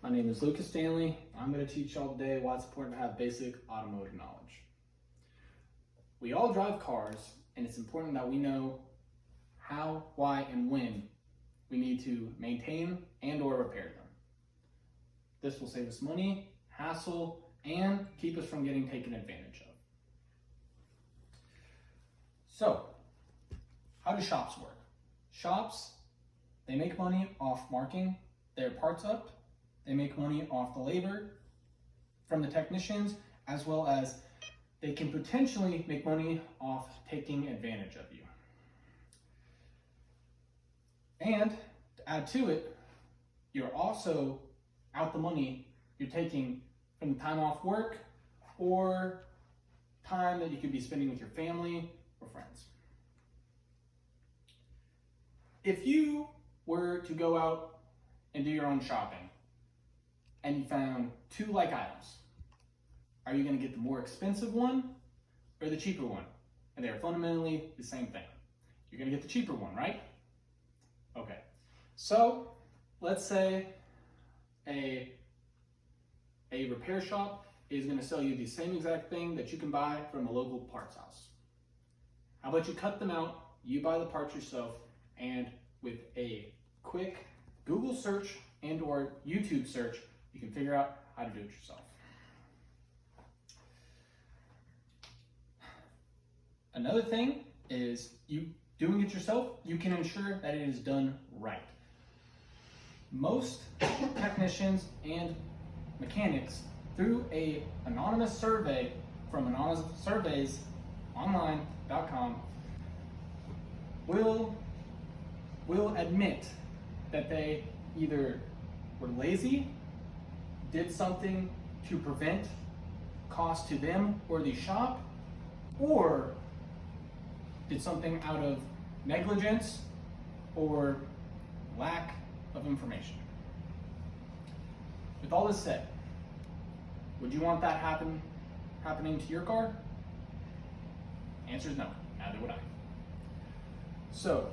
My name is Lucas Stanley. I'm going to teach y'all today why it's important to have basic automotive knowledge. We all drive cars, and it's important that we know how, why, and when we need to maintain and or repair them. This will save us money, hassle, and keep us from getting taken advantage of. So, how do shops work? Shops, they make money off marking their parts up. They make money off the labor from the technicians, as well as they can potentially make money off taking advantage of you. And to add to it, you're also out the money you're taking from the time off work or time that you could be spending with your family or friends. If you were to go out and do your own shopping, and you found two like items, are you going to get the more expensive one or the cheaper one? And they're fundamentally the same thing. You're going to get the cheaper one, right? Okay. So let's say a repair shop is going to sell you the same exact thing that you can buy from a local parts house. How about you cut them out, you buy the parts yourself, and with a quick Google search and or YouTube search, you can figure out how to do it yourself. Another thing is you doing it yourself, you can ensure that it is done right. Most technicians and mechanics, through an anonymous survey from anonymoussurveysonline.com, will admit that they either were lazy, did something to prevent cost to them or the shop, or did something out of negligence or lack of information. With all this said, would you want that happening to your car? Answer is no, neither would I. So,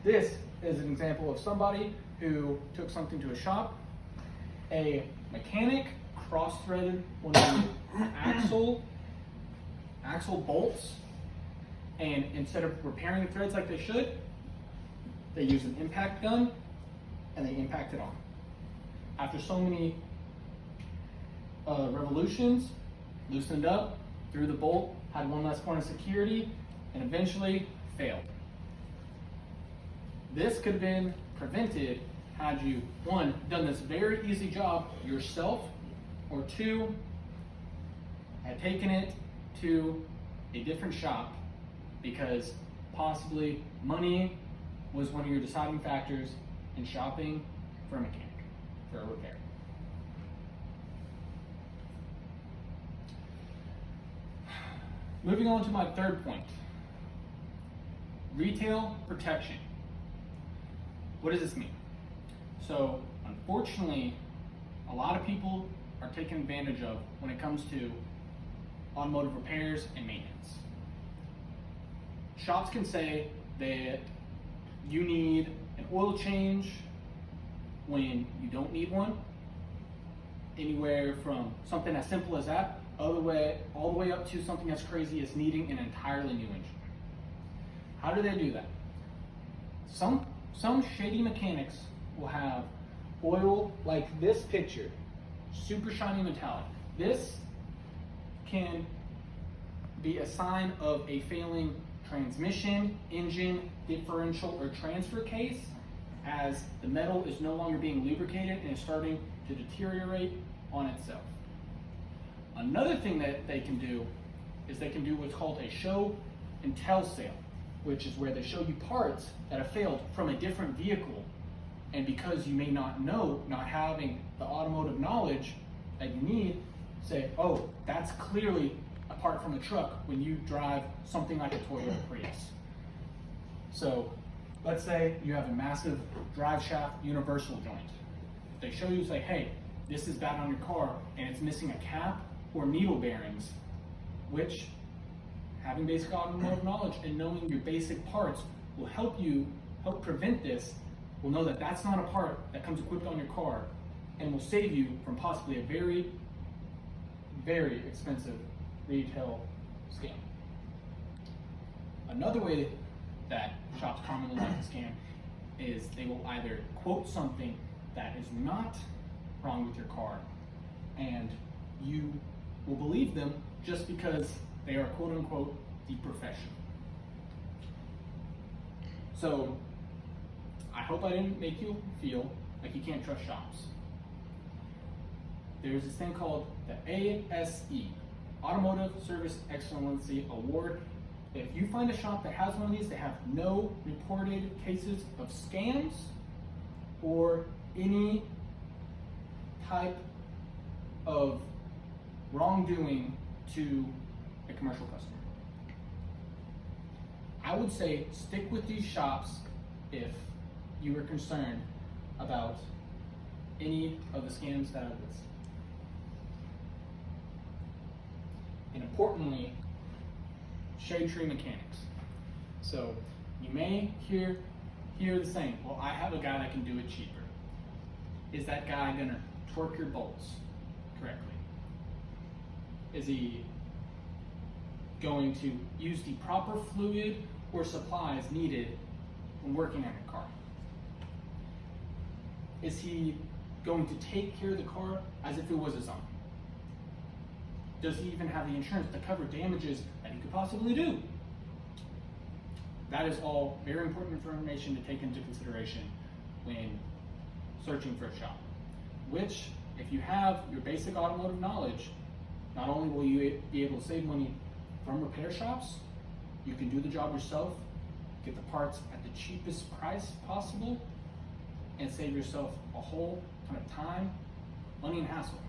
this is an example of somebody who took something to a shop. A mechanic cross-threaded one of the axle bolts, and instead of repairing the threads like they should, they use an impact gun and they impact it on. After so many revolutions, loosened up, threw the bolt, had one less point of security, and eventually failed. This could have been prevented had you, one, done this very easy job yourself, or two, had taken it to a different shop because possibly money was one of your deciding factors in shopping for a mechanic, for a repair. Moving on to my third point, retail protection. What does this mean? So, unfortunately, a lot of people are taken advantage of when it comes to automotive repairs and maintenance. Shops can say that you need an oil change when you don't need one, anywhere from something as simple as that all the way up to something as crazy as needing an entirely new engine. How do they do that? Some shady mechanics will have oil like this picture, super shiny metallic. This can be a sign of a failing transmission, engine, differential, or transfer case, as the metal is no longer being lubricated and is starting to deteriorate on itself. Another thing that they can do is they can do what's called a show and tell sale, which is where they show you parts that have failed from a different vehicle, and because you may not know, not having the automotive knowledge that you need, say, oh, that's clearly a part from a truck when you drive something like a Toyota Prius. So let's say you have a massive drive shaft universal joint. If they show you, say, hey, this is bad on your car and it's missing a cap or needle bearings, which having basic automotive knowledge and knowing your basic parts will help prevent this. Will know that that's not a part that comes equipped on your car and will save you from possibly a very, very expensive retail scam. Another way that shops commonly like to scam is they will either quote something that is not wrong with your car, and you will believe them just because they are quote unquote the profession. So I hope I didn't make you feel like you can't trust shops. There's this thing called the ASE, Automotive Service Excellency Award. If you find a shop that has one of these, they have no reported cases of scams or any type of wrongdoing to a commercial customer. I would say stick with these shops if you are concerned about any of the scams that I list. And importantly, shade tree mechanics. So you may hear the saying, well, I have a guy that can do it cheaper. Is that guy gonna torque your bolts correctly? Is he going to use the proper fluid or supplies needed when working on your car? Is he going to take care of the car as if it was his own? Does he even have the insurance to cover damages that he could possibly do? That is all very important information to take into consideration when searching for a shop. Which, if you have your basic automotive knowledge, not only will you be able to save money from repair shops, you can do the job yourself, get the parts at the cheapest price possible, and save yourself a whole ton of time, money, and hassle.